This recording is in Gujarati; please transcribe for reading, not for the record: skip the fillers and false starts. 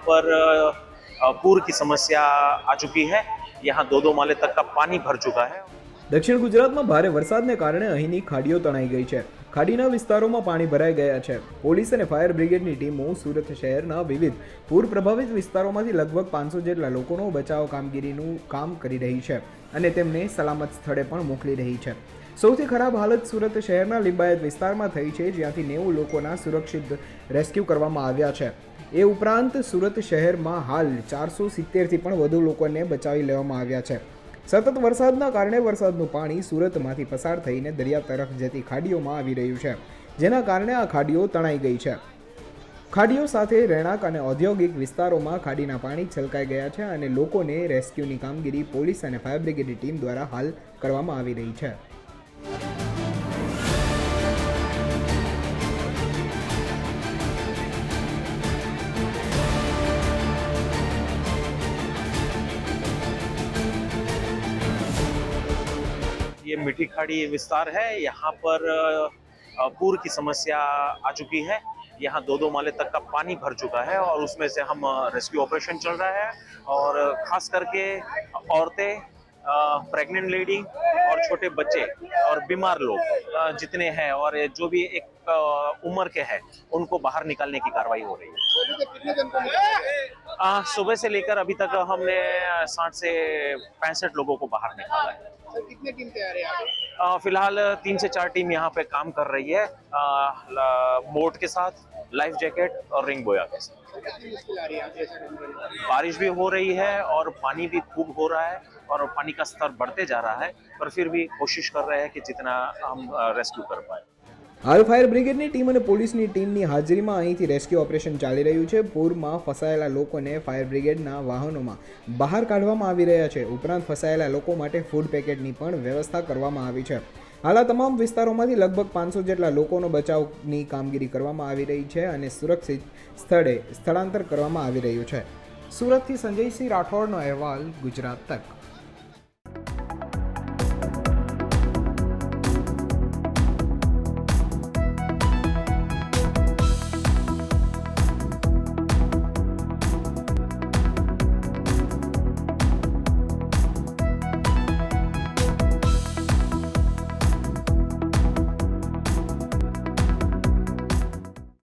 पर पूर की समस्या आ चुकी है। यहाँ दो दो माले तक का पानी भर चुका है। દક્ષિણ ગુજરાતમાં ભારે વરસાદને કારણે અહીંની ખાડીઓ તણાઈ ગઈ છે. ખાડીના વિસ્તારોમાં પાણી ભરાઈ ગયા છે. પોલીસ અને ફાયર બ્રિગેડની ટીમો સુરત શહેરના વિવિધ પૂર પ્રભાવિત વિસ્તારોમાંથી લગભગ 500 જેટલા લોકોનો બચાવ કામગીરીનું કામ કરી રહી છે અને તેમને સલામત સ્થળે પણ મોકલી રહી છે. સૌથી ખરાબ હાલત સુરત શહેરના લિંબાયત વિસ્તારમાં થઈ છે, જ્યાંથી 90 લોકોના સુરક્ષિત રેસ્ક્યુ કરવામાં આવ્યા છે. એ ઉપરાંત સુરત શહેરમાં હાલ 470થી પણ વધુ લોકોને બચાવી લેવામાં આવ્યા છે. સતત વરસાદના કારણે વરસાદનું પાણી સુરતમાંથી પસાર થઈને દરિયા તરફ જતી ખાડીઓમાં આવી રહ્યું છે, જેના કારણે આ ખાડીઓ તણાઈ ગઈ છે. ખાડીઓ સાથે રહેણાંક અને ઔદ્યોગિક વિસ્તારોમાં ખાડીના પાણી છલકાઈ ગયા છે અને લોકોને રેસ્ક્યુની કામગીરી પોલીસ અને ફાયર બ્રિગેડની ટીમ દ્વારા હાલ કરવામાં આવી રહી છે. ये मीठी खाड़ी विस्तार है। यहाँ पर पूर की समस्या आ चुकी है। यहाँ दो दो माले तक का पानी भर चुका है और उसमें से हम रेस्क्यू ऑपरेशन चल रहा है और खास करके औरतें, प्रेग्नेंट लेडी और छोटे बच्चे और बीमार लोग जितने हैं और जो भी एक उम्र के हैं उनको बाहर निकालने की कार्रवाई हो रही है। सुबह से लेकर अभी तक हमने 60 से 65 लोगों को बाहर निकाला है। कितने टीम तैयार है यहाँ पे? फिलहाल 3 से 4 टीम यहाँ पे काम कर रही है, बोट के साथ, लाइफ जैकेट और रिंग बोया के साथ। कितनी मुश्किल आ रही है जैसा बारिश भी हो रही है और पानी भी खूब हो रहा है और पानी का स्तर बढ़ते जा रहा है, पर फिर भी कोशिश कर रहे हैं कि जितना हम रेस्क्यू कर पाए। હાલ ફાયર બ્રિગેડની ટીમ અને પોલીસની ટીમની હાજરીમાં અહીંથી રેસ્ક્યુ ઓપરેશન ચાલી રહ્યું છે. પૂરમાં ફસાયેલા લોકોને ફાયર બ્રિગેડના વાહનોમાં બહાર કાઢવામાં આવી રહ્યા છે. ઉપરાંત ફસાયેલા લોકો માટે ફૂડ પેકેટની પણ વ્યવસ્થા કરવામાં આવી છે. હાલ આ તમામ વિસ્તારોમાંથી લગભગ 500 જેટલા લોકોનો બચાવની કામગીરી કરવામાં આવી રહી છે અને સુરક્ષિત સ્થળે સ્થળાંતર કરવામાં આવી રહ્યું છે. સુરતથી સંજયસિંહ રાઠોડનો અહેવાલ, ગુજરાત તક.